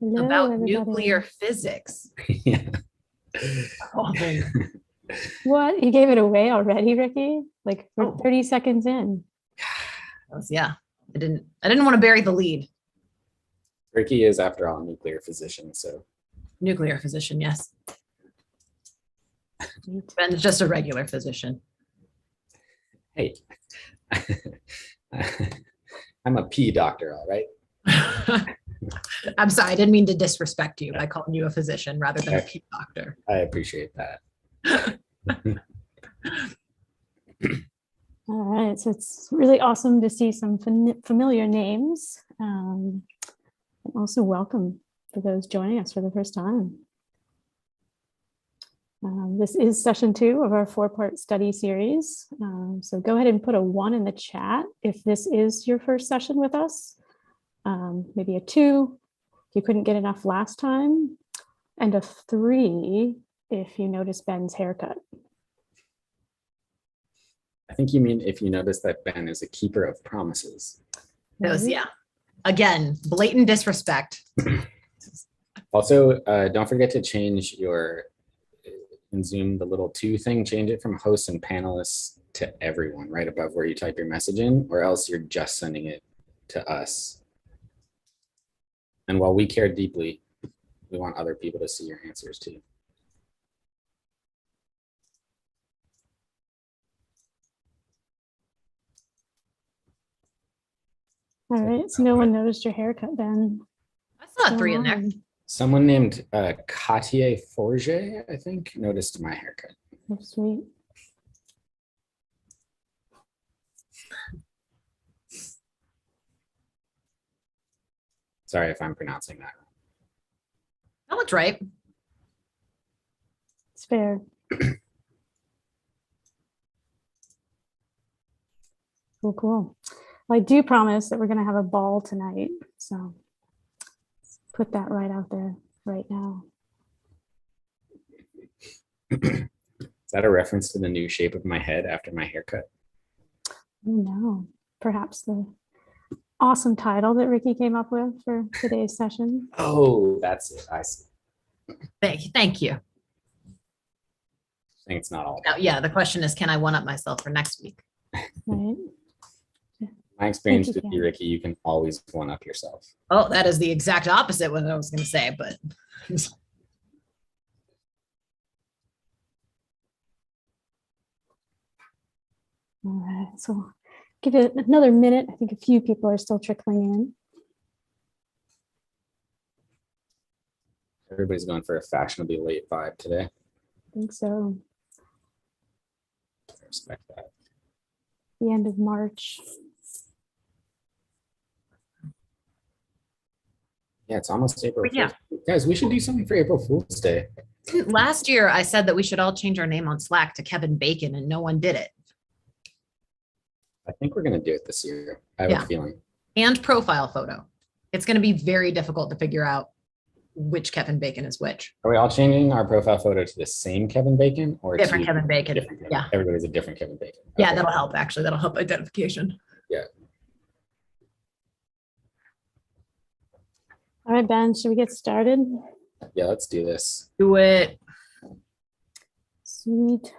Hello, about everybody. nuclear physics. Yeah. Oh, What? You gave it away already, Ricky? Like we're Oh. 30 seconds in. yeah, I didn't want to bury the lead. Ricky is, after all, a nuclear physician, so. Nuclear physician, yes. Sweet. Ben's just a regular physician. Hey, I'm a pea doctor, all right? I'm sorry, I didn't mean to disrespect you by calling you a physician rather than a pea doctor. I appreciate that. All right, so it's really awesome to see some familiar names. And also welcome for those joining us for the first time. This is session 2 of our 4-part study series. So go ahead and put a 1 in the chat if this is your first session with us. Maybe a 2 if you couldn't get enough last time, and a 3 if you notice Ben's haircut. I think you mean if you notice that Ben is a keeper of promises. Those, yeah. Again, blatant disrespect. Also, don't forget to change your, in Zoom, the little 2 thing, change it from hosts and panelists to everyone right above where you type your message in, or else you're just sending it to us. And while we care deeply, we want other people to see your answers too. All right, so no one noticed your haircut, Ben. That's not 3 in there. Someone named Cartier Forger, I think, noticed my haircut. Oh, sweet. Sorry if I'm pronouncing that wrong. That looks right. It's fair. Cool, cool. Well, I do promise that we're going to have a ball tonight. So let's put that right out there right now. Is that a reference to the new shape of my head after my haircut? Oh, no, perhaps the awesome title that Ricky came up with for today's session. Oh, that's it. I see. Thank you. I think it's not all. Now, yeah, the question is, can I one-up myself for next week? Right. My experience Thank you, with you, Ricky, you can always one up yourself. Oh, that is the exact opposite what I was going to say, but All right, so give it another minute. I think a few people are still trickling in. Everybody's going for a fashionably late vibe today. I think so. I respect that. The end of March. Yeah, it's almost April. Yeah. 1st. Guys, we should do something for April Fool's Day. last year I said that we should all change our name on Slack to Kevin Bacon and no one did it. I think we're going to do it this year. I have a feeling. And profile photo. It's going to be very difficult to figure out which Kevin Bacon is which. Are we all changing our profile photo to the same Kevin Bacon or different Kevin Bacon? Different Kevin? Yeah. Everybody's a different Kevin Bacon. Okay. Yeah, that'll help actually. That'll help identification. Yeah. All right, Ben, should we get started? Yeah, let's do this. Do it. Sweet.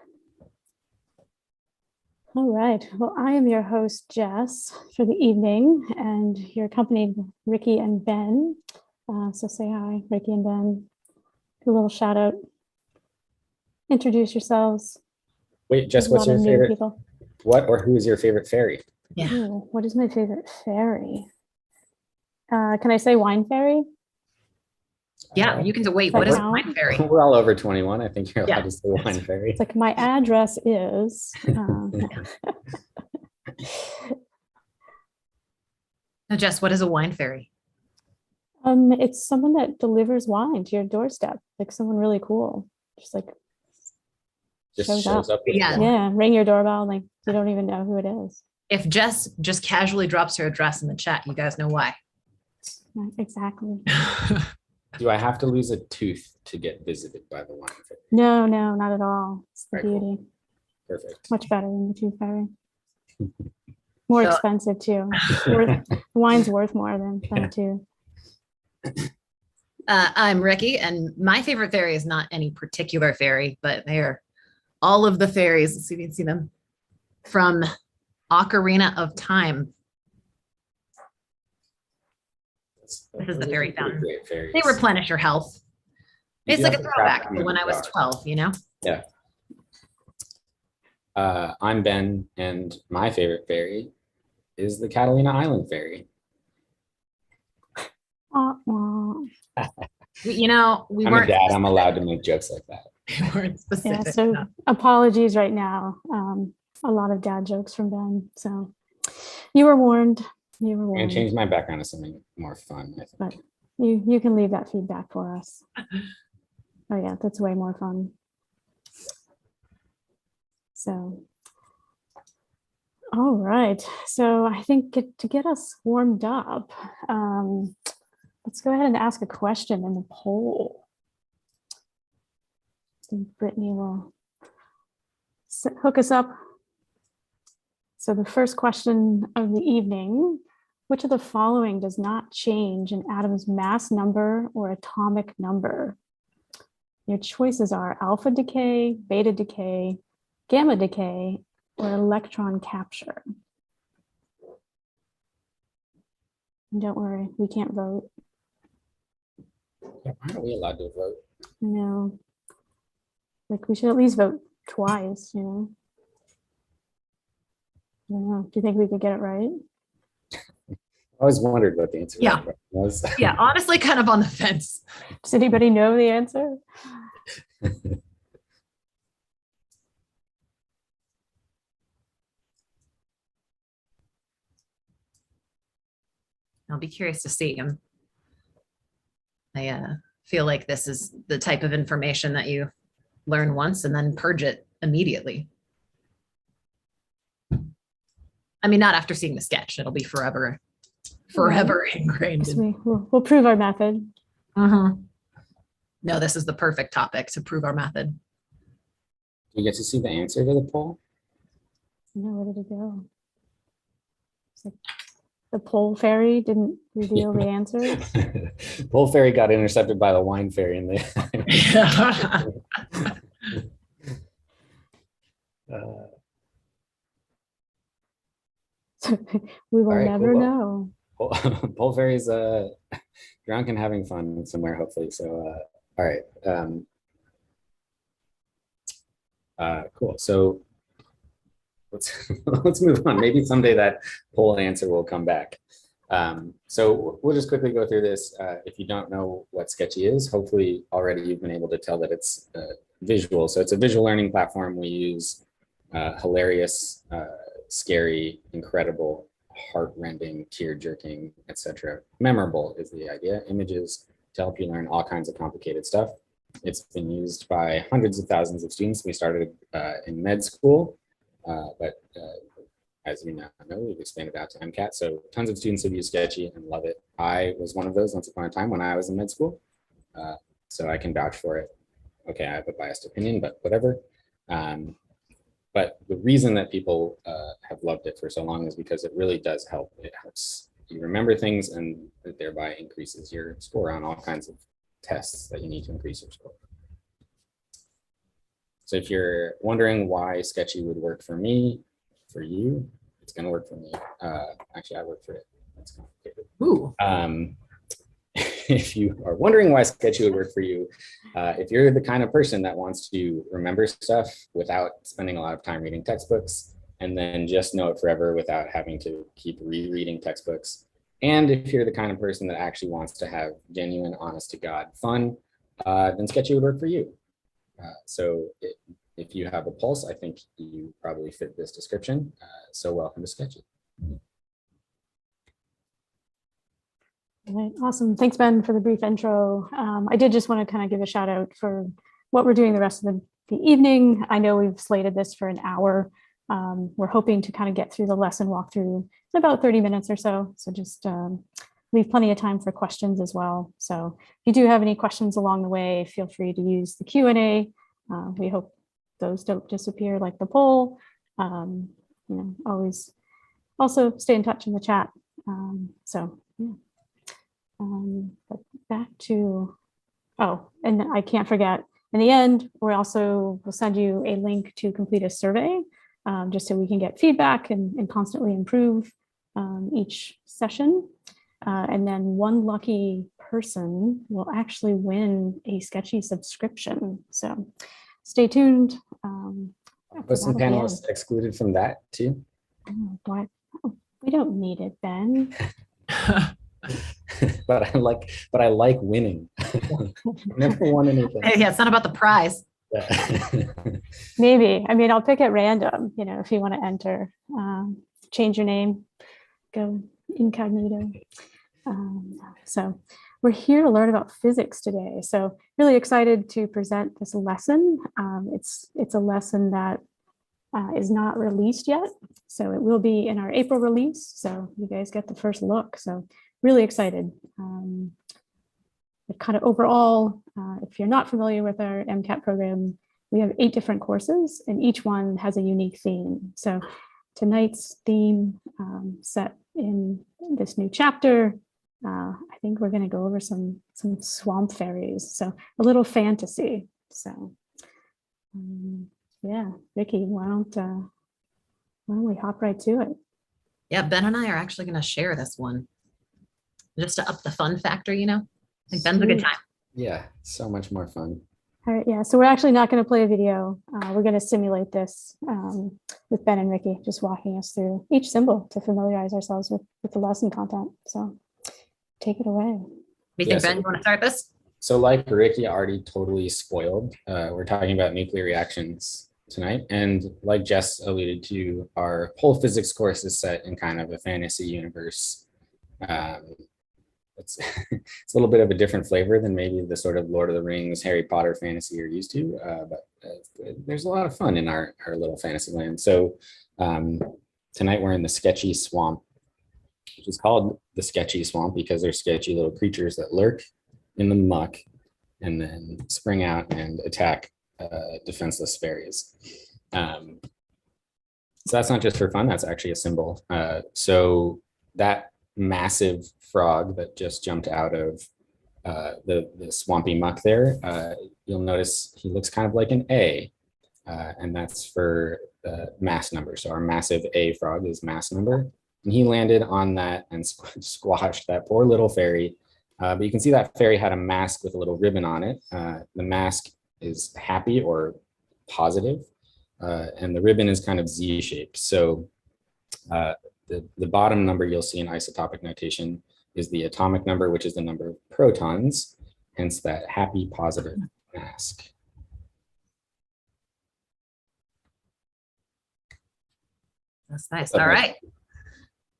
All right. Well, I am your host, Jess, for the evening, and you're accompanied with Ricky and Ben. So say hi, Ricky and Ben. Do a little shout out. Introduce yourselves. Wait, Jess, what's your favorite? People. What or who is your favorite fairy? Yeah. Ooh, what is my favorite fairy? Can I say wine fairy? Yeah, you can say, wait, what is Count? wine fairy? We're all over 21. I think you're allowed Yeah. to say wine fairy. It's like my address is. No, Jess, what is a wine fairy? It's someone that delivers wine to your doorstep, like someone really cool. Just like Just shows up. With Yeah. wine. yeah, ring your doorbell, like you don't even know who it is. If Jess just casually drops her address in the chat, you guys know why. Right, exactly. Do I have to lose a tooth to get visited by the wine fairy? No, not at all. It's the Very cool. beauty. Perfect. Much better than the tooth fairy. More So- expensive too. Wine's worth more than a tooth. I'm Ricky, and my favorite fairy is not any particular fairy, but they are all of the fairies. Let's see if you can see them from Ocarina of Time. This is the fairy fountain. They replenish your health. It's like a throwback to when I was 12, you know? Yeah. I'm Ben, and my favorite fairy is the Catalina Island fairy. You know, I'm a dad. I'm allowed to make jokes like that. We weren't specific. Yeah, so apologies right now. A lot of dad jokes from Ben. So you were warned. You were I'm warned. gonna change my background to something more fun, I think. But you can leave that feedback for us. Oh yeah, that's way more fun. So, all right. So I think to get us warmed up, let's go ahead and ask a question in the poll. I think Brittany will hook us up. So the first question of the evening: which of the following does not change an atom's mass number or atomic number? Your choices are alpha decay, beta decay, gamma decay, or electron capture. And don't worry, we can't vote. Why aren't we allowed to vote? No, like we should at least vote twice, you know? I don't know. Do you think we could get it right? I always wondered what the answer Yeah. was. Yeah, honestly, kind of on the fence. Does anybody know the answer? I'll be curious to see him. I feel like this is the type of information that you learn once and then purge it immediately. I mean, not after seeing the sketch. It'll be forever ingrained. Yes, we'll prove our method. No, this is the perfect topic to prove our method. Do you get to see the answer to the poll? No, where did it go? It's like the poll fairy didn't reveal the answer. Poll fairy got intercepted by the wine fairy in the. We will All right, never cool. know. Poll fairy's drunk and having fun somewhere, hopefully. So, all right. Cool. So let's move on. Maybe someday that poll answer will come back. So we'll just quickly go through this. If you don't know what Sketchy is, hopefully already you've been able to tell that it's visual. So it's a visual learning platform. We use hilarious, scary, incredible, heart-rending, tear-jerking, etc. Memorable is the idea. Images to help you learn all kinds of complicated stuff. It's been used by hundreds of thousands of students. We started in med school, but as you now know, we've expanded out to MCAT. So tons of students have used Sketchy and love it. I was one of those once upon a time when I was in med school. So I can vouch for it. Okay, I have a biased opinion, but whatever. But the reason that people have loved it for so long is because it really does help. It helps you remember things, and it thereby increases your score on all kinds of tests that you need to increase your score. So if you're wondering why Sketchy would work for me, for you, it's going to work for me. Actually, I work for it. That's complicated. Ooh. If you are wondering why Sketchy would work for you, if you're the kind of person that wants to remember stuff without spending a lot of time reading textbooks, and then just know it forever without having to keep rereading textbooks, and if you're the kind of person that actually wants to have genuine, honest to God fun, then Sketchy would work for you. If you have a pulse, I think you probably fit this description. So welcome to Sketchy. Right, awesome. Thanks, Ben, for the brief intro. I did just want to kind of give a shout out for what we're doing the rest of the evening. I know we've slated this for an hour. We're hoping to kind of get through the lesson walkthrough in about 30 minutes or so. So just leave plenty of time for questions as well. So if you do have any questions along the way, feel free to use the Q&A. We hope those don't disappear like the poll. Always also stay in touch in the chat. Yeah. But back to Oh, and I can't forget, in the end, we'll send you a link to complete a survey, just so we can get feedback and constantly improve each session. And then one lucky person will actually win a Sketchy subscription. So stay tuned. Was some panelists excluded from that too? Oh, boy. Oh, we don't need it, Ben. but I like winning. Never won anything. Yeah, it's not about the prize. Yeah. Maybe. I mean, I'll pick at random, if you want to enter. Change your name, go incognito. So we're here to learn about physics today. So really excited to present this lesson. It's a lesson that is not released yet. So it will be in our April release. So you guys get the first look. So really excited. But kind of overall, if you're not familiar with our MCAT program, we have 8 different courses and each one has a unique theme. So tonight's theme set in this new chapter, I think we're going to go over some swamp fairies. So a little fantasy. So yeah, Vicky, why don't we hop right to it? Yeah, Ben and I are actually going to share this one just to up the fun factor, I think Ben's a good time. Yeah, so much more fun. All right, yeah, so we're actually not going to play a video. We're going to simulate this with Ben and Ricky, just walking us through each symbol to familiarize ourselves with the lesson content. So take it away. You think, Ben, you want to start this? So like Ricky already totally spoiled, we're talking about nuclear reactions tonight. And like Jess alluded to, our whole physics course is set in kind of a fantasy universe. It's a little bit of a different flavor than maybe the sort of Lord of the Rings, Harry Potter fantasy you're used to, but there's a lot of fun in our little fantasy land. So tonight we're in the Sketchy Swamp, which is called the Sketchy Swamp because they're sketchy little creatures that lurk in the muck and then spring out and attack defenseless fairies. So that's not just for fun, that's actually a symbol. So that massive frog that just jumped out of the swampy muck there, you'll notice he looks kind of like an A, and that's for mass number. So our massive A frog is mass number, and he landed on that and squashed that poor little fairy. But you can see that fairy had a mask with a little ribbon on it. The mask is happy or positive, and the ribbon is kind of Z-shaped. So the bottom number you'll see in isotopic notation is the atomic number, which is the number of protons, hence that happy positive mask. That's nice. All right.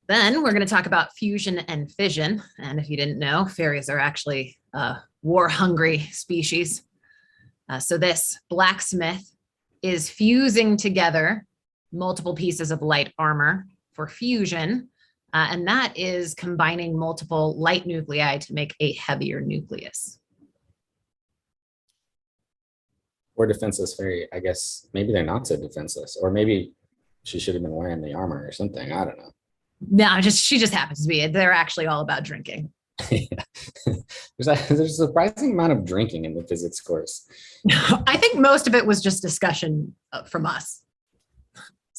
Then we're going to talk about fusion and fission. And if you didn't know, fairies are actually war-hungry species. So this blacksmith is fusing together multiple pieces of light armor for fusion. And that is combining multiple light nuclei to make a heavier nucleus. Or defenseless fairy, I guess maybe they're not so defenseless, or maybe she should have been wearing the armor or something. I don't know. No, she just happens to be. They're actually all about drinking. There's a surprising amount of drinking in the physics course. I think most of it was just discussion from us.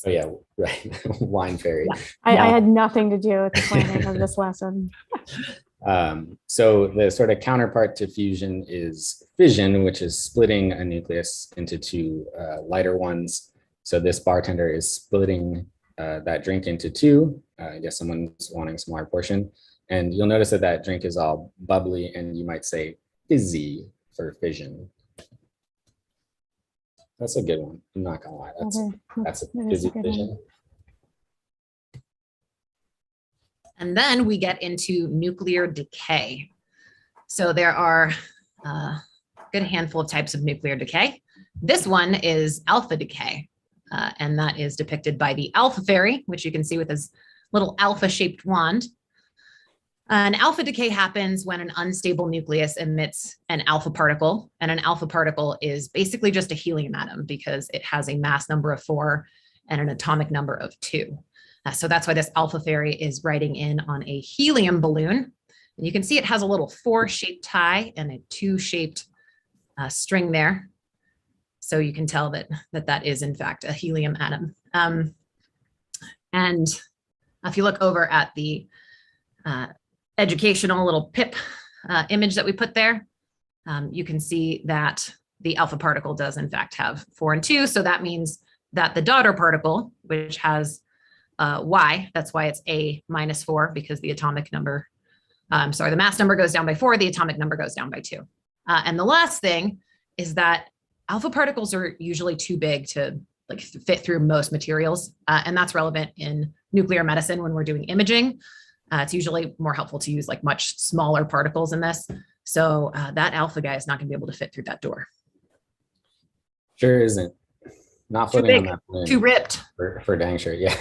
Oh yeah, right. Wine fairy. Yeah. I had nothing to do with the planning of this lesson. So the sort of counterpart to fusion is fission, which is splitting a nucleus into 2 lighter ones. So this bartender is splitting that drink into 2. I guess someone's wanting a smaller portion. And you'll notice that that drink is all bubbly, and you might say fizzy for fission. That's a good one. I'm not gonna lie. That's a fizzy fission. And then we get into nuclear decay. So there are a good handful of types of nuclear decay. This one is alpha decay, and that is depicted by the alpha fairy, which you can see with his little alpha-shaped wand. An alpha decay happens when an unstable nucleus emits an alpha particle, and an alpha particle is basically just a helium atom because it has a mass number of 4 and an atomic number of 2. So that's why this alpha fairy is riding in on a helium balloon. And you can see it has a little 4-shaped tie and a 2-shaped string there. So you can tell that is in fact a helium atom. And if you look over at the educational little pip image that we put there, you can see that the alpha particle does in fact have 4 and 2. So that means that the daughter particle, which has Y, that's why it's A minus 4, because the atomic number, the mass number goes down by 4, the atomic number goes down by 2. And the last thing is that alpha particles are usually too big to like fit through most materials. And that's relevant in nuclear medicine when we're doing imaging. It's usually more helpful to use like much smaller particles in this. So that alpha guy is not gonna be able to fit through that door. Sure isn't. Not Too floating on big, that plane. too ripped. For dang sure, yeah.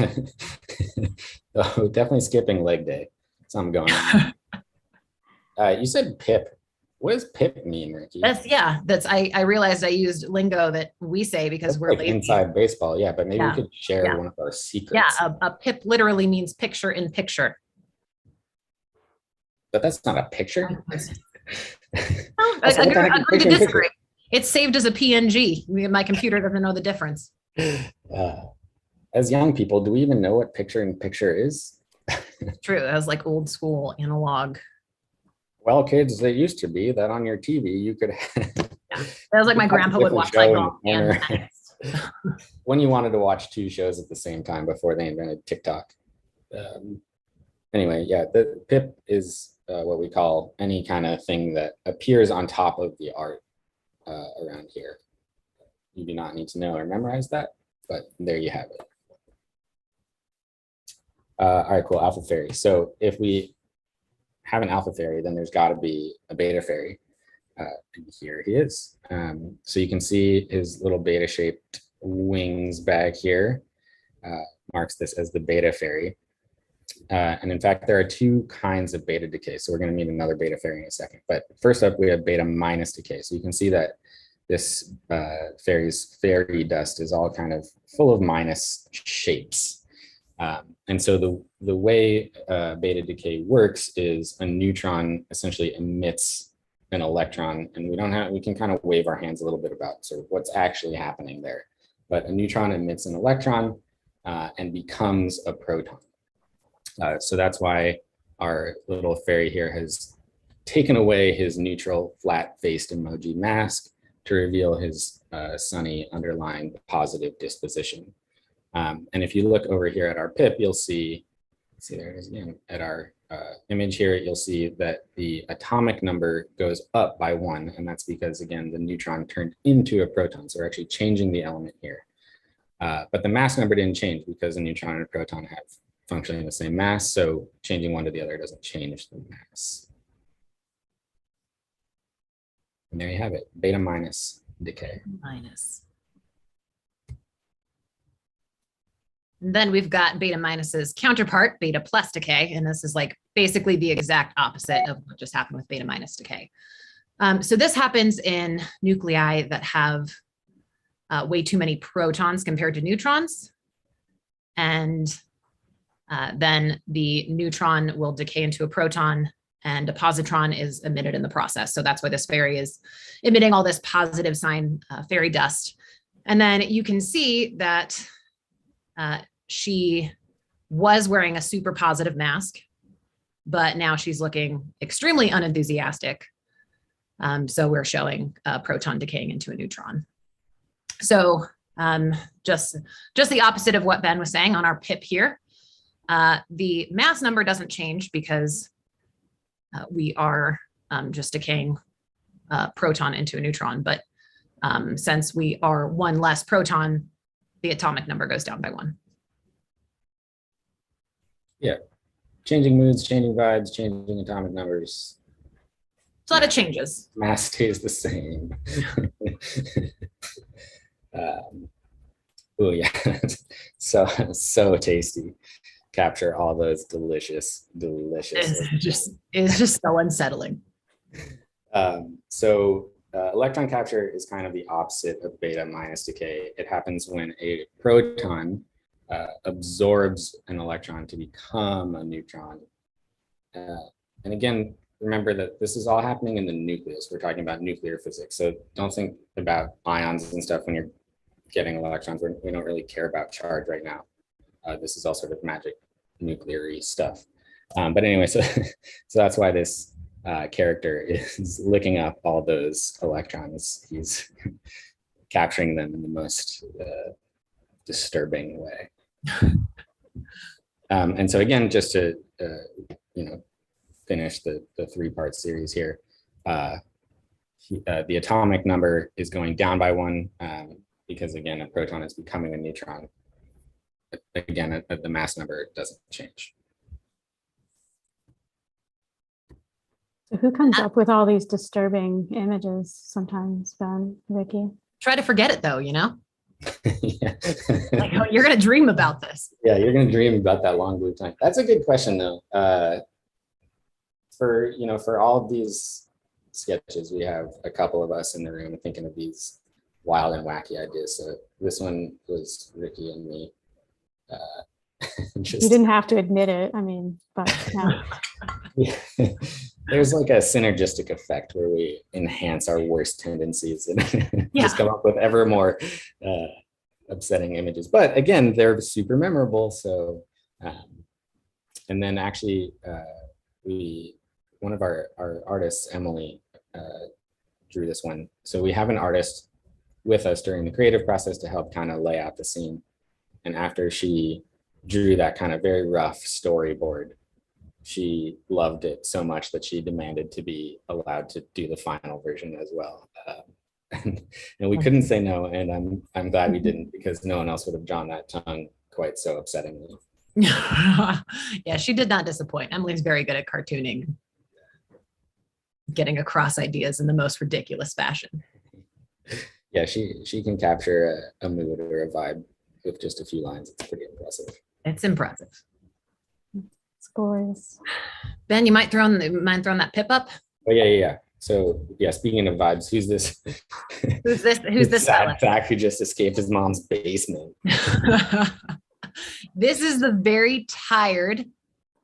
So definitely skipping leg day. Something going on. You said pip. What does pip mean, Ricky? I realized I used lingo that we say because we're like lazy. inside baseball, yeah, but maybe we could share Yeah. one of our secrets. Yeah, a pip literally means picture in picture. But that's not a picture. Agree to disagree. It's saved as a PNG. My computer doesn't know the difference. As young people, do we even know what picture in picture is? True, that was like old school analog. Well, kids, they used to be that on your TV you could. That was like my grandpa would watch like when you wanted to watch 2 shows at the same time before they invented TikTok. Anyway, yeah, the pip is what we call any kind of thing that appears on top of the art around here. You do not need to know or memorize that, but there you have it. All right, cool, alpha fairy. So if we have an alpha fairy, then there's got to be a beta fairy. And here he is. So you can see his little beta shaped wings back here marks this as the beta fairy. And in fact, there are 2 kinds of beta decay. So we're going to meet another beta fairy in a second. But first up, we have beta minus decay. So you can see that this fairy's fairy dust is all kind of full of minus shapes. And so the way beta decay works is a neutron essentially emits an electron, and we can kind of wave our hands a little bit about sort of what's actually happening there. But a neutron emits an electron and becomes a proton. So that's why our little fairy here has taken away his neutral flat-faced emoji mask to reveal his sunny underlying positive disposition. And if you look over here at our pip, you'll see there it is again, at our image here, you'll see that the atomic number goes up by 1. And that's because, again, the neutron turned into a proton. So we're actually changing the element here. But the mass number didn't change because a neutron and a proton have functionally the same mass. So changing one to the other doesn't change the mass. And there you have it, beta minus decay. Minus. And then we've got beta minus's counterpart, beta plus decay. And this is like basically the exact opposite of what just happened with beta minus decay. So this happens in nuclei that have way too many protons compared to neutrons. And then the neutron will decay into a proton and a positron is emitted in the process. So that's why this fairy is emitting all this positive sign fairy dust. And then you can see that she was wearing a super positive mask, but now she's looking extremely unenthusiastic. So we're showing a proton decaying into a neutron. So just the opposite of what Ben was saying on our pip here. The mass number doesn't change because we are just decaying a proton into a neutron. But since we are 1 less proton, the atomic number goes down by 1. Yeah, changing moods, changing vibes, changing atomic numbers. It's a lot of changes. Mass stays the same. Oh yeah, so tasty. Capture all those delicious. It's just so unsettling. Electron capture is kind of the opposite of beta minus decay. It happens when a proton absorbs an electron to become a neutron. And again, remember that this is all happening in the nucleus. We're talking about nuclear physics. So don't think about ions and stuff when you're getting electrons. We don't really care about charge right now. This is all sort of magic nuclear-y stuff. But anyway, so that's why this character is looking up all those electrons. He's capturing them in the most disturbing way. And so again, just to finish the three-part series here, the atomic number is going down by 1 because again, a proton is becoming a neutron. Again, the mass number doesn't change. So who comes up with all these disturbing images sometimes, Ben, Vicky? Try to forget it though, Yeah. Like, oh, you're going to dream about this. Yeah, you're going to dream about that long blue time. That's a good question though. For all of these sketches, we have a couple of us in the room thinking of these wild and wacky ideas. So this one was Ricky and me. You didn't have to admit it. I mean, but yeah. There's like a synergistic effect where we enhance our worst tendencies and just come up with ever more upsetting images. But again, they're super memorable. So, and then actually, one of our artists, Emily, drew this one. So we have an artist with us during the creative process to help kind of lay out the scene. And after she drew that kind of very rough storyboard, she loved it so much that she demanded to be allowed to do the final version as well. And we couldn't say no, and I'm glad we didn't, because no one else would have drawn that tongue quite so upsettingly. Yeah, she did not disappoint. Emily's very good at cartooning, getting across ideas in the most ridiculous fashion. Yeah, she can capture a mood or a vibe with just a few lines. It's pretty impressive. It's impressive. It's glorious. Ben, you might mind throwing that pip up? Oh yeah. So yeah, speaking of vibes, who's this? Who's this sad sack who just escaped his mom's basement? This is the very tired,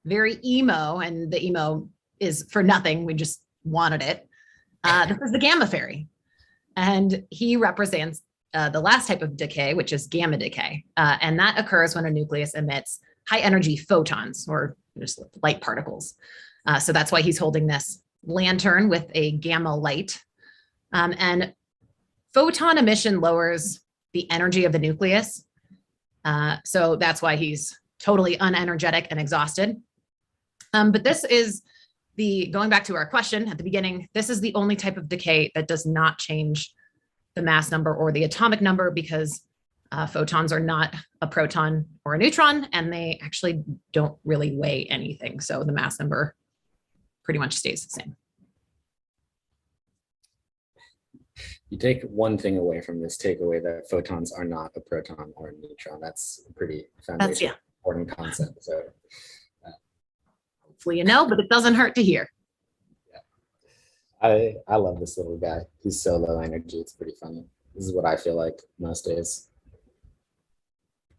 very emo, and the emo is for nothing. We just wanted it. This is the gamma fairy, and he represents the last type of decay, which is gamma decay, and that occurs when a nucleus emits high energy photons, or just light particles. So that's why he's holding this lantern with a gamma light. And photon emission lowers the energy of the nucleus. So that's why he's totally unenergetic and exhausted. But this is going back to our question at the beginning, this is the only type of decay that does not change the mass number or the atomic number, because photons are not a proton or a neutron, and they actually don't really weigh anything. So the mass number pretty much stays the same. You take one thing away from this, take away that photons are not a proton or a neutron. That's a pretty foundational, important concept. So hopefully you know, but it doesn't hurt to hear. Yeah. I love this little guy. He's so low energy. It's pretty funny. This is what I feel like most days.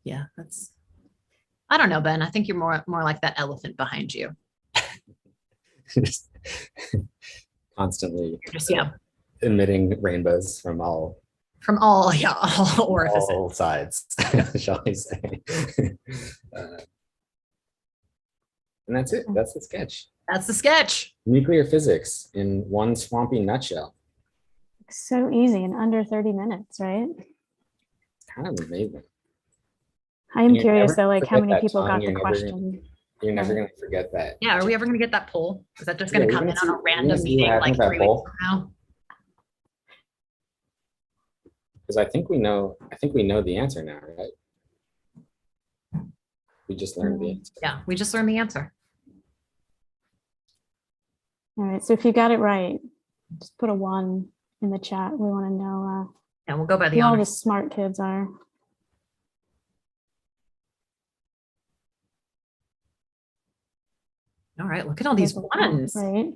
Yeah, I don't know, Ben. I think you're more like that elephant behind you. Constantly Just emitting rainbows from all orifices. All sides, shall we say. And that's it. That's the sketch. That's the sketch. Nuclear physics in one swampy nutshell. So easy in under 30 minutes, right? Kind of amazing. I am curious though, like how forget many that people got tongue. the question. You're never going to forget that. Yeah, are we ever going to get that poll? Is that just going to come in on a random see meeting what like happens 3 at weeks poll. from now? Because I think we know the answer now, right? We just learned the answer. Yeah, we just learned the answer. All right, so if you got it right, just put a 1 in the chat. We want to know Yeah, we'll go by the who all honor. the smart kids are. All right, look at all these ones. Right.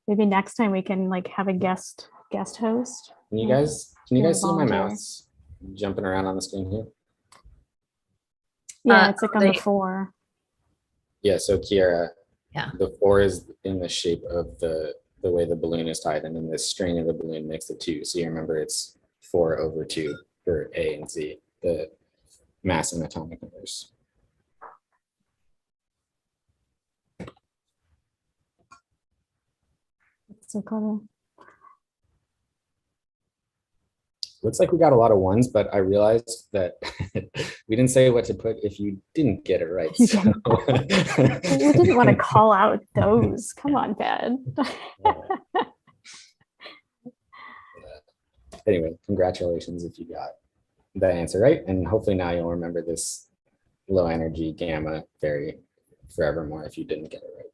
Maybe next time we can like have a guest host. Can you guys see my volunteer. mouse jumping around on the screen here? Yeah, it's like on the 4. Yeah, so Kiara, The 4 is in the shape of the way the balloon is tied, and then the string of the balloon makes the 2. So you remember it's 4/2 for A and Z, the mass and atomic numbers. So clever. Looks like we got a lot of ones, but I realized that we didn't say what to put if you didn't get it right. You So. We didn't want to call out those. Come on, Ben. Anyway, congratulations if you got the answer right. And hopefully now you'll remember this low energy gamma fairy forevermore if you didn't get it right.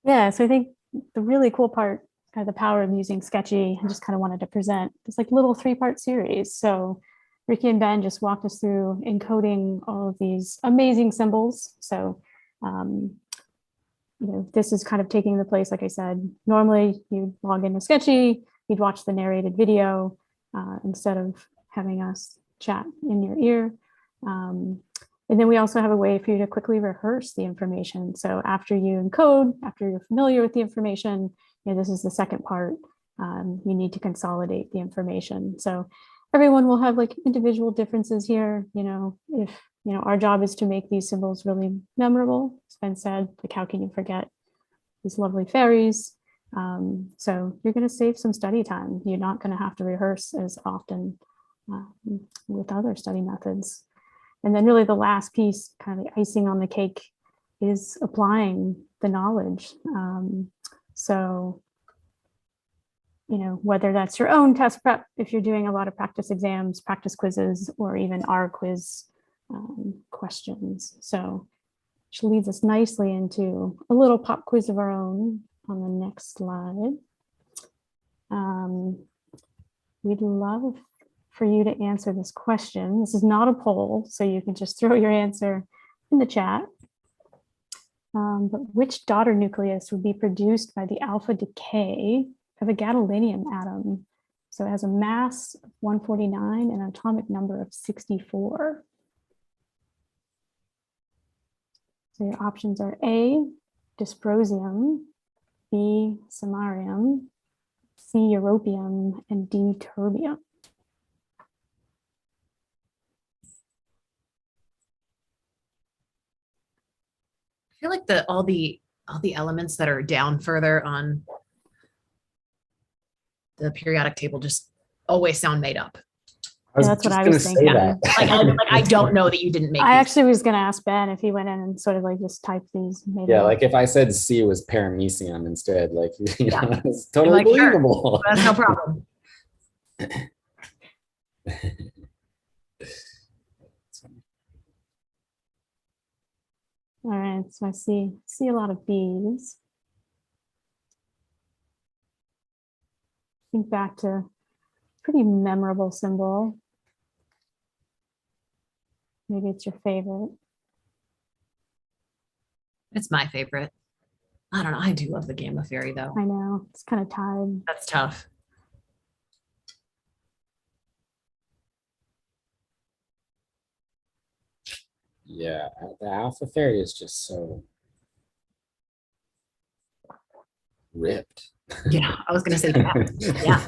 Yeah, so I think the really cool part, kind of the power of using Sketchy, I just kind of wanted to present this like little 3-part series. So Ricky and Ben just walked us through encoding all of these amazing symbols. So, this is kind of taking the place, like I said, normally you log into Sketchy, you'd watch the narrated video instead of having us chat in your ear. And then we also have a way for you to quickly rehearse the information. So after you encode, after you're familiar with the information, this is the second part. You need to consolidate the information. So everyone will have like individual differences here. If our job is to make these symbols really memorable. As Ben said, like how can you forget these lovely fairies? So you're going to save some study time. You're not going to have to rehearse as often with other study methods. And then really the last piece, kind of the icing on the cake, is applying the knowledge. So, whether that's your own test prep, if you're doing a lot of practice exams, practice quizzes, or even our quiz questions. So, which leads us nicely into a little pop quiz of our own on the next slide. We'd love for you to answer this question. This is not a poll, so you can just throw your answer in the chat. But which daughter nucleus would be produced by the alpha decay of a gadolinium atom? So it has a mass of 149 and an atomic number of 64. So your options are A, dysprosium, B, samarium, C, europium, and D, terbium. I feel like all the elements that are down further on the periodic table just always sound made up. That's what I was thinking. I don't know that you didn't make. I actually was going to ask Ben if he went in and sort of like just typed these. Yeah, like if I said C was paramecium instead, like it's totally like, believable. Sure. That's no problem. All right, so I see a lot of B's. Think back to pretty memorable symbol. Maybe it's your favorite. It's my favorite. I don't know. I do love the gamma fairy though. I know, it's kind of tied. That's tough. Yeah, the alpha fairy is just so ripped. Yeah, I was gonna say that. Yeah.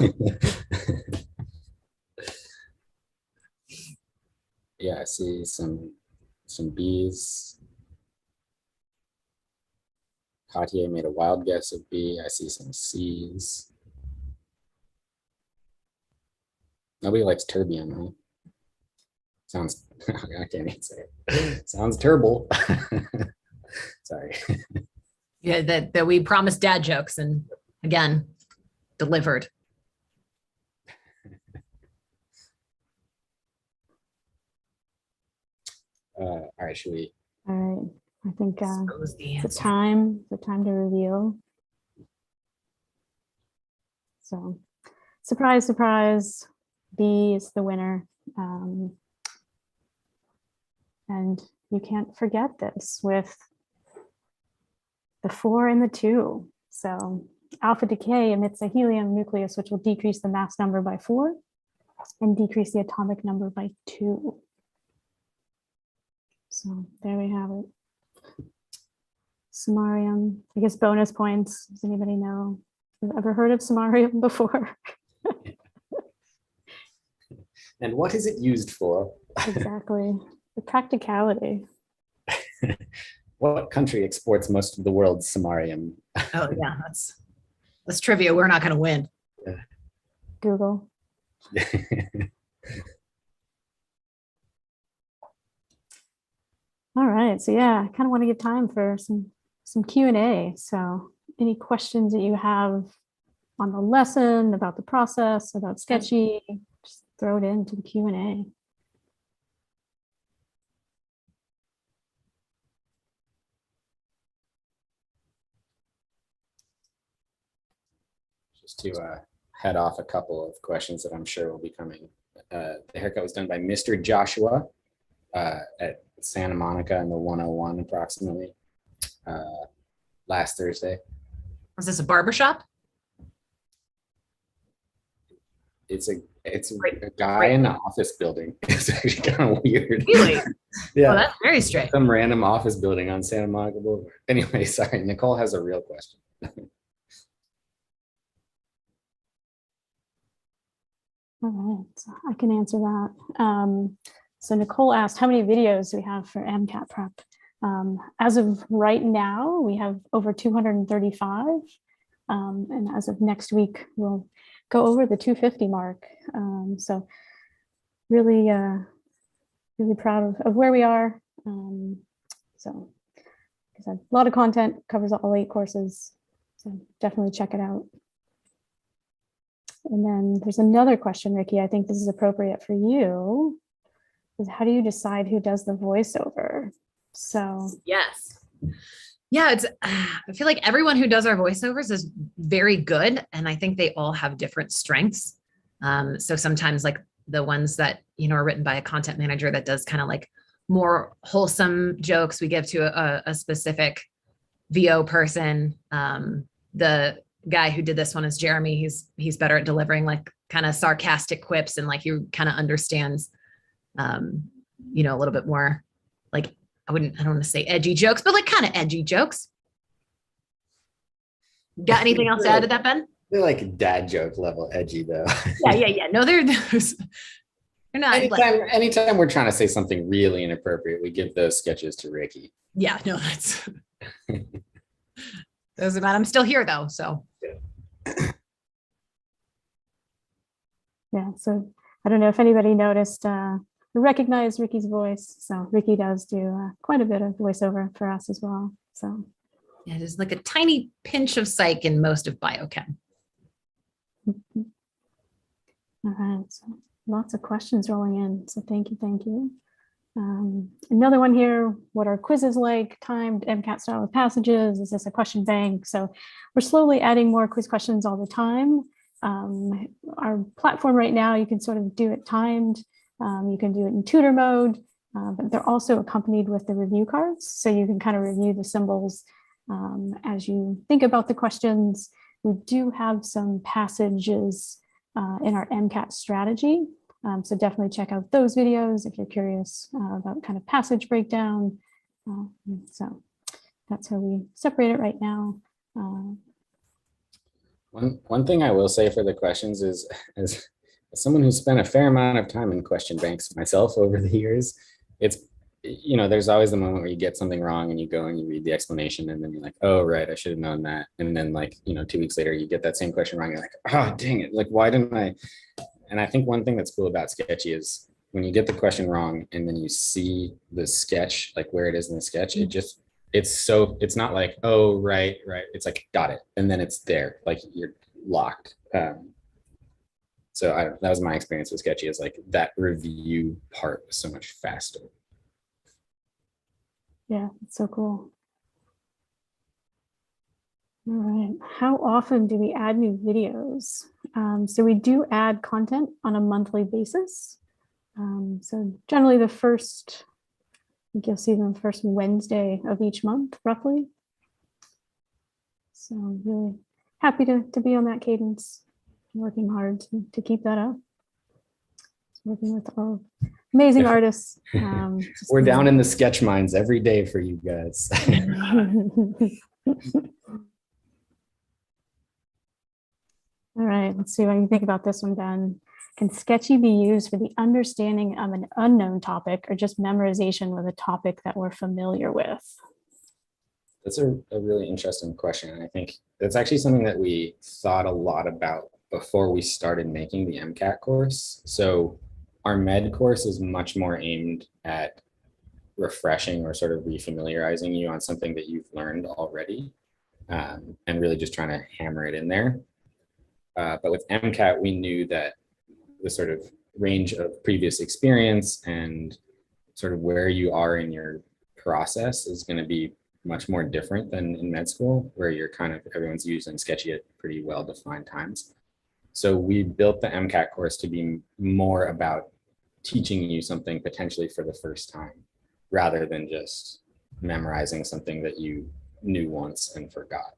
Yeah, I see some B's. Katya made a wild guess of B. I see some C's. Nobody likes terbium, huh? Sounds, I can't even say it. Sounds terrible. Sorry. Yeah, that we promised dad jokes and again, delivered. All right, should we? All right, I think the time to reveal. So, surprise, surprise, B is the winner. And you can't forget this with the 4 and the 2. So alpha decay emits a helium nucleus, which will decrease the mass number by 4 and decrease the atomic number by 2. So there we have it. Samarium, I guess bonus points. Does anybody know? Have ever heard of samarium before? And what is it used for? Exactly. The practicality. What country exports most of the world's samarium? Oh yeah, that's trivia. We're not going to win. Google. All right. So yeah, I kind of want to give time for some Q&A. So any questions that you have on the lesson, about the process, about Sketchy, just throw it into the Q&A. Just to head off a couple of questions that I'm sure will be coming. The haircut was done by Mr. Joshua at Santa Monica in the 101 approximately last Thursday. Was this a barbershop? It's a guy in an office building. It's actually kind of weird. Really? Yeah. Oh, that's very strange. Some random office building on Santa Monica Boulevard. Anyway, sorry, Nicole has a real question. All right, so I can answer that. So Nicole asked, how many videos do we have for MCAT prep? As of right now, we have over 235. And as of next week, we'll go over the 250 mark. So really, really proud of where we are. So because a lot of content, covers all 8 courses. So definitely check it out. And then there's another question, Ricky, I think this is appropriate for you, is how do you decide who does the voiceover? So Yes. Yeah, it's I feel like everyone who does our voiceovers is very good, and I think they all have different strengths. So sometimes like the ones that, you know, are written by a content manager that does kind of like more wholesome jokes, we give to a specific VO person. The guy who did this one is Jeremy. He's better at delivering like kind of sarcastic quips, and like he kind of understands, you know, a little bit more like, I don't want to say edgy jokes, but like kind of edgy jokes. Got anything else to add to that, Ben? They're like dad joke level edgy though. Yeah. No, they're not. Anytime we're trying to say something really inappropriate, we give those sketches to Ricky. Yeah, no, that's doesn't matter. I'm still here though, so. yeah, so I don't know if anybody noticed, recognize Ricky's voice. So Ricky does do quite a bit of voiceover for us as well. So Yeah, there's like a tiny pinch of psych in most of biochem. all right, so lots of questions rolling in. So thank you. Another one here, what are quizzes like? Timed MCAT style with passages? Is this a question bank? So we're slowly adding more quiz questions all the time. Our platform right now, you can sort of do it timed. You can do it in tutor mode, but they're also accompanied with the review cards. So you can kind of review the symbols as you think about the questions. We do have some passages in our MCAT strategy. So definitely check out those videos if you're curious about kind of passage breakdown. So that's how we separate it right now. One thing I will say for the questions is, as someone who's spent a fair amount of time in question banks myself over the years, it's, you know, there's always the moment where you get something wrong and you go and you read the explanation and then you're like, oh, right, I should have known that. And then like, you know, 2 weeks later, you get that same question wrong. You're like, oh, dang it. Like, why didn't I? And I think one thing that's cool about Sketchy is when you get the question wrong and then you see the sketch, like where it is in the sketch, it's not like, oh, right. It's like, got it. And then it's there, like you're locked. So that was my experience with Sketchy, is like that review part was so much faster. Yeah, it's so cool. All right, how often do we add new videos? So we do add content on a monthly basis. So generally the first, I think you'll see them first Wednesday of each month, roughly. So really happy to be on that cadence, working hard to keep that up. Working with our amazing artists. We're down in the sketch mines every day for you guys. All right, let's see what you think about this one, Ben. Can Sketchy be used for the understanding of an unknown topic or just memorization with a topic that we're familiar with? That's a really interesting question. And I think that's actually something that we thought a lot about before we started making the MCAT course. So our med course is much more aimed at refreshing or sort of refamiliarizing you on something that you've learned already, and really just trying to hammer it in there. But with MCAT, we knew that the sort of range of previous experience and sort of where you are in your process is going to be much more different than in med school, where you're kind of, everyone's using Sketchy at pretty well-defined times. So we built the MCAT course to be more about teaching you something potentially for the first time, rather than just memorizing something that you knew once and forgot.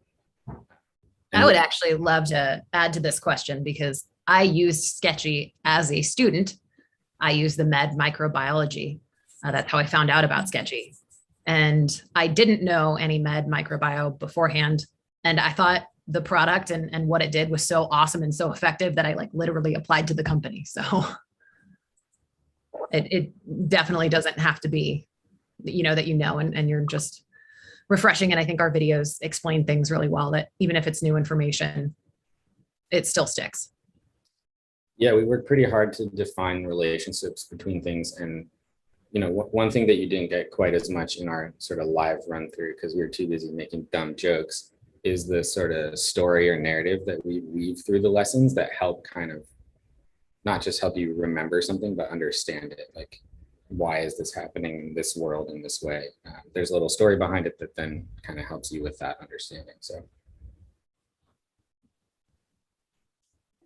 I would actually love to add to this question because I used Sketchy as a student. I used the med microbiology. That's how I found out about Sketchy. And I didn't know any med microbio beforehand. And I thought the product and what it did was so awesome and so effective that I like literally applied to the company. So it definitely doesn't have to be, that and you're just refreshing. And I think our videos explain things really well that even if it's new information, it still sticks. Yeah, we worked pretty hard to define relationships between things. And, one thing that you didn't get quite as much in our sort of live run through, because we were too busy making dumb jokes, is the sort of story or narrative that we weave through the lessons that help kind of not just help you remember something, but understand it. Like, why is this happening in this world in this way? There's a little story behind it that then kind of helps you with that understanding. So.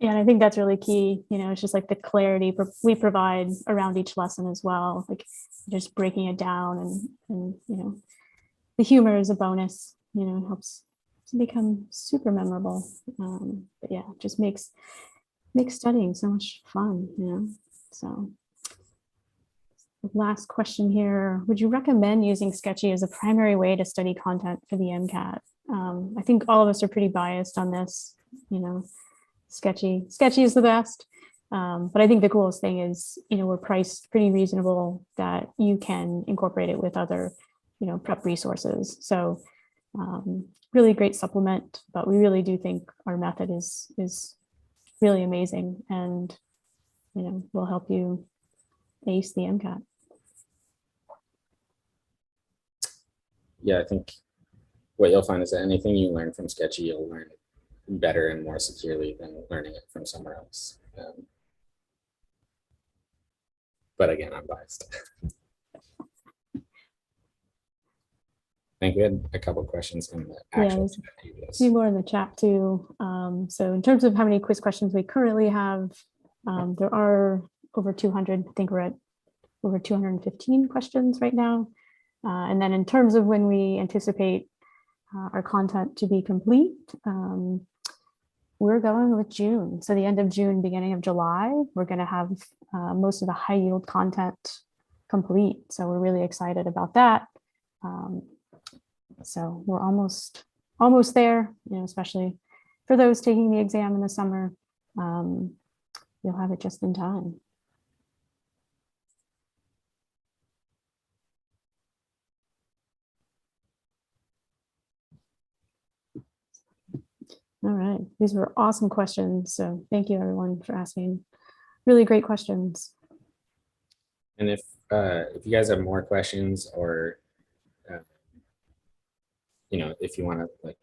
Yeah, and I think that's really key. It's just like the clarity we provide around each lesson as well, like just breaking it down and the humor is a bonus, helps to become super memorable. But yeah, it just makes studying so much fun, So last question here. Would you recommend using Sketchy as a primary way to study content for the MCAT? I think all of us are pretty biased on this, Sketchy is the best. But I think the coolest thing is, we're priced pretty reasonable that you can incorporate it with other, prep resources. So really great supplement, but we really do think our method is really amazing and, will help you ace the MCAT. Yeah, I think what you'll find is that anything you learn from Sketchy, you'll learn better and more securely than learning it from somewhere else. But again, I'm biased. I think we had a couple questions in the actual chat. A few more in the chat too. So in terms of how many quiz questions we currently have, there are over 200. I think we're at over 215 questions right now. And then in terms of when we anticipate our content to be complete, we're going with June. So the end of June, beginning of July, we're going to have most of the high yield content complete. So we're really excited about that. So we're almost there, especially for those taking the exam in the summer. You'll have it just in time. All right, these were awesome questions. So thank you everyone for asking really great questions. And if you guys have more questions or, if you want to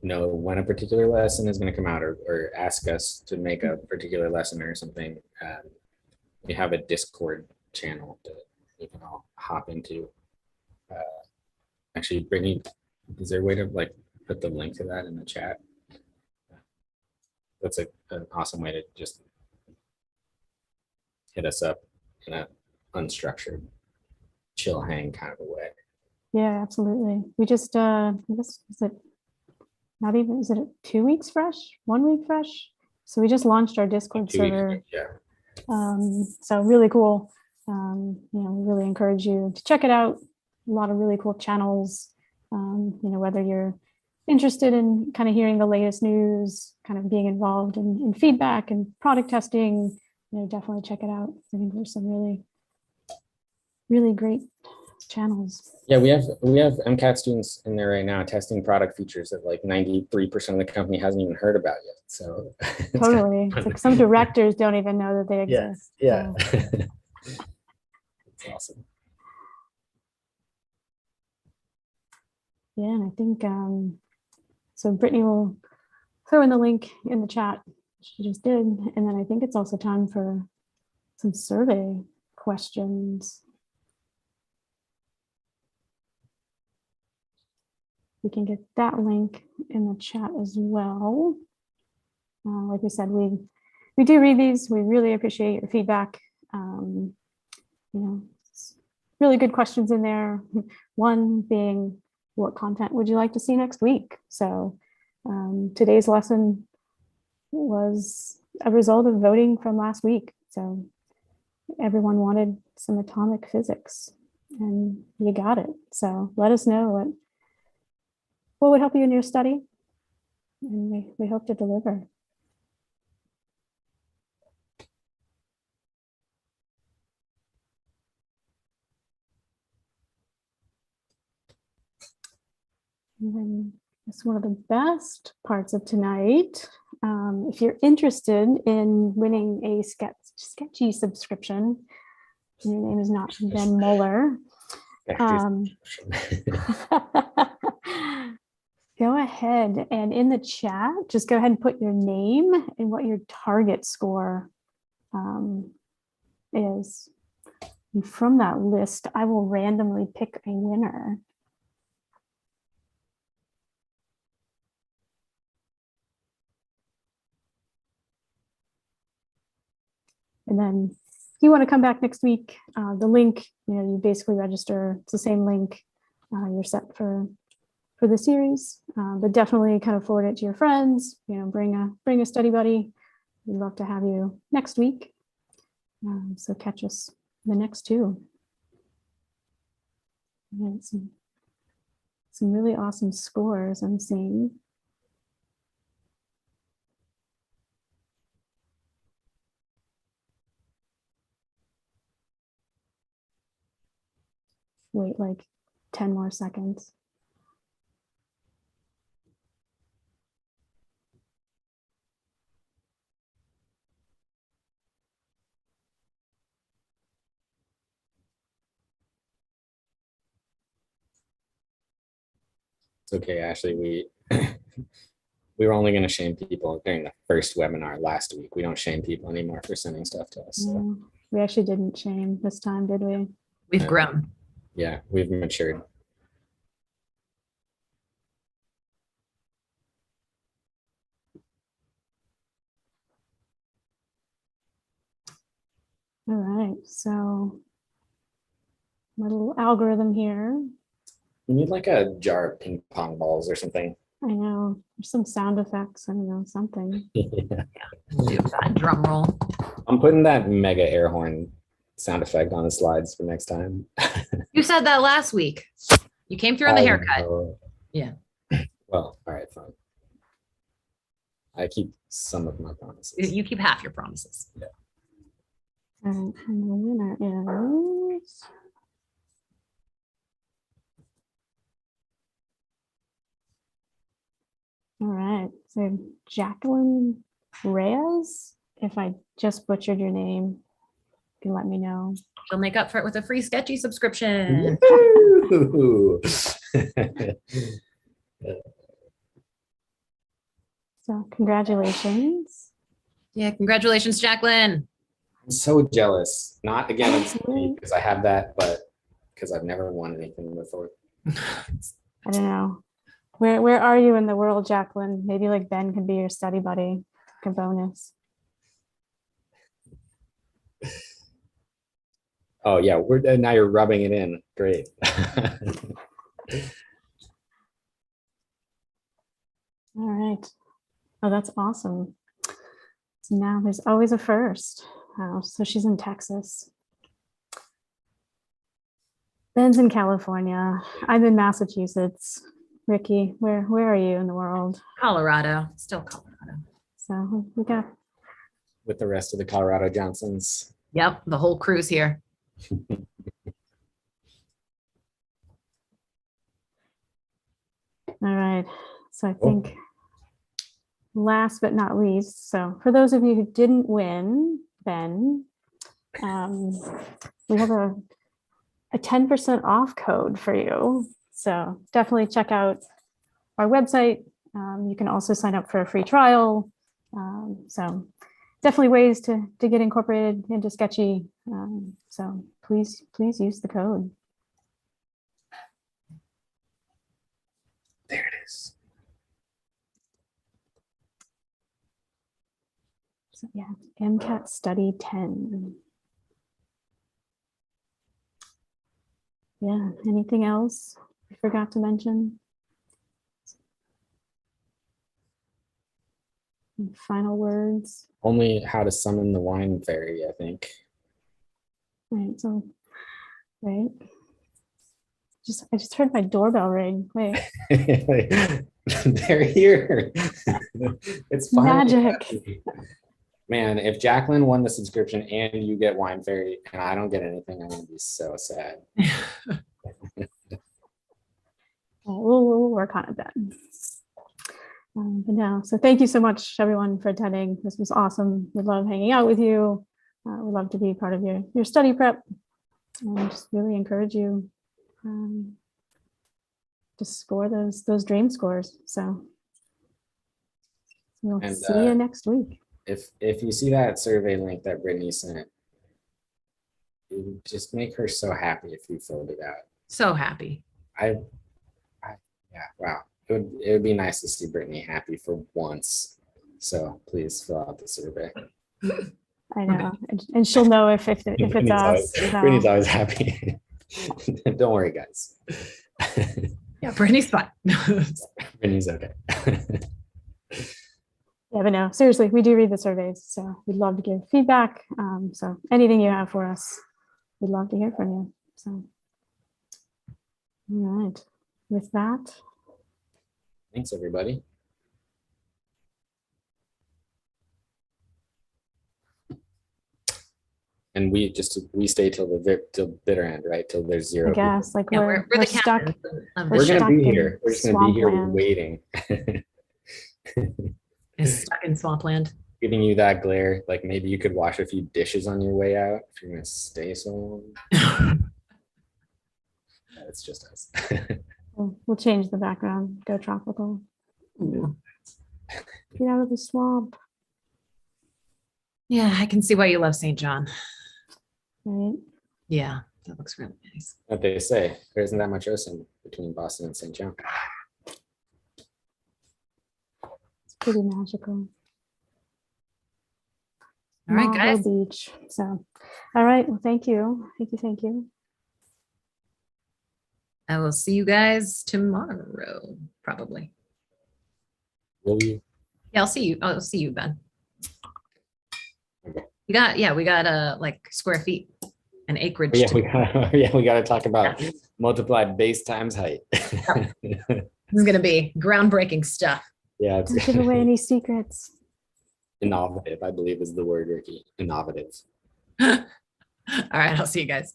know when a particular lesson is going to come out or ask us to make a particular lesson or something, we have a Discord channel that you can all hop into. Actually, Brittany, is there a way to put the link to that in the chat? That's an awesome way to just hit us up in an unstructured, chill hang kind of a way. Yeah, absolutely. We just, I guess, is it 2 weeks fresh, 1 week fresh? So we just launched our Discord server. Yeah. So really cool. We really encourage you to check it out. A lot of really cool channels, whether you're interested in kind of hearing the latest news, kind of being involved in feedback and product testing, definitely check it out. I think there's some really, really great channels. Yeah, we have MCAT students in there right now testing product features that like 93% of the company hasn't even heard about yet. So totally, it's like some directors don't even know that they exist. Yeah. It's awesome. Yeah, and I think so. Brittany will throw in the link in the chat. She just did, and then I think it's also time for some survey questions. We can get that link in the chat as well. Like we said, we do read these. We really appreciate your feedback. Really good questions in there. One being, what content would you like to see next week? So today's lesson was a result of voting from last week. So everyone wanted some atomic physics, and you got it. So let us know what would help you in your study, and we hope to deliver. And then it's one of the best parts of tonight. If you're interested in winning a Sketchy subscription, and your name is not Ben Mueller, go ahead and in the chat, just go ahead and put your name and what your target score is. And from that list, I will randomly pick a winner. And then if you want to come back next week, the link, you basically register. It's the same link. You're set for the series, but definitely kind of forward it to your friends. Bring a study buddy. We'd love to have you next week. So catch us the next two. And some really awesome scores I'm seeing. Wait like 10 more seconds. It's okay, Ashley. We were only going to shame people during the first webinar last week. We don't shame people anymore for sending stuff to us. So. We actually didn't shame this time, did we? We've grown. Yeah, we've matured. All right, so my little algorithm here. You need like a jar of ping pong balls or something. I know, there's some sound effects, I don't know, something. Yeah. Do that drum roll. I'm putting that mega air horn sound effect on the slides for next time. You said that last week. You came through on the haircut. Yeah. Well, all right, fine. I keep some of my promises. You keep half your promises. Yeah. All right, and the winner is... All right, so Jacqueline Reyes, if I just butchered your name, you can let me know. She'll make up for it with a free Sketchy subscription. So congratulations. Yeah, congratulations, Jacqueline. I'm so jealous. Not against me because I have that, but because I've never won anything before. I don't know. Where are you in the world, Jacqueline? Maybe like Ben can be your study buddy, like a bonus. Oh yeah, now you're rubbing it in. Great. All right. Oh, that's awesome. So now there's always a first. Oh, so she's in Texas. Ben's in California. I'm in Massachusetts. Ricky, where are you in the world? Colorado, still Colorado. So we got With the rest of the Colorado Johnsons. Yep, the whole crew's here. all right. So I Cool. think last but not least, so for those of you who didn't win, Ben, we have a 10% off code for you. So definitely check out our website. You can also sign up for a free trial. So definitely ways to get incorporated into Sketchy. So please use the code. There it is. So yeah, MCAT study 10. Yeah, anything else I forgot to mention? Any final words? Only how to summon the wine fairy, I think. Right, so, right. I just heard my doorbell ring. Wait, They're here. It's finally magic. happening. Man, if Jacqueline won the subscription and you get wine fairy and I don't get anything, I'm gonna be so sad. We'll work on it then. But no, so thank you so much, everyone, for attending. This was awesome. We love hanging out with you. We love to be part of your study prep. And just really encourage you to score those dream scores. So we'll And, see you next week. If you see that survey link that Brittany sent, you just make her so happy if you filled it out. So happy. Yeah, wow. It would be nice to see Brittany happy for once. So please fill out the survey. I know, and she'll know if it's us. Brittany's always happy. Don't worry, guys. Yeah, Brittany's fine. Brittany's okay. Yeah, but no, seriously, we do read the surveys, so we'd love to give feedback. So anything you have for us, we'd love to hear from you. So, all right, with that. Thanks, everybody. And we stay till the bitter end, right? Till there's zero. I guess like Yeah, we're the stuck. captains of we're We're the gonna be stuck in here. We're just gonna be here swampland. waiting, is stuck in swampland. giving you that glare. Like maybe you could wash a few dishes on your way out if you're gonna stay so long. It's just us. We'll change the background. Go tropical. Get out of the swamp. Yeah, I can see why you love St. John. Right. Yeah, that looks really nice. What they say, there isn't that much ocean between Boston and St. John. It's pretty magical. All right, Marble guys. Beach. So, all right. Well, thank you. Thank you. I will see you guys tomorrow, probably. Will you? Yeah, I'll see you. I'll see you, Ben. Okay. We got like square feet and acreage. Yeah, to- we gotta talk about multiply base times height. This is gonna be groundbreaking stuff. Yeah, it's Don't give away any secrets. innovative, I believe is the word, Ricky. Innovative. All right, I'll see you guys.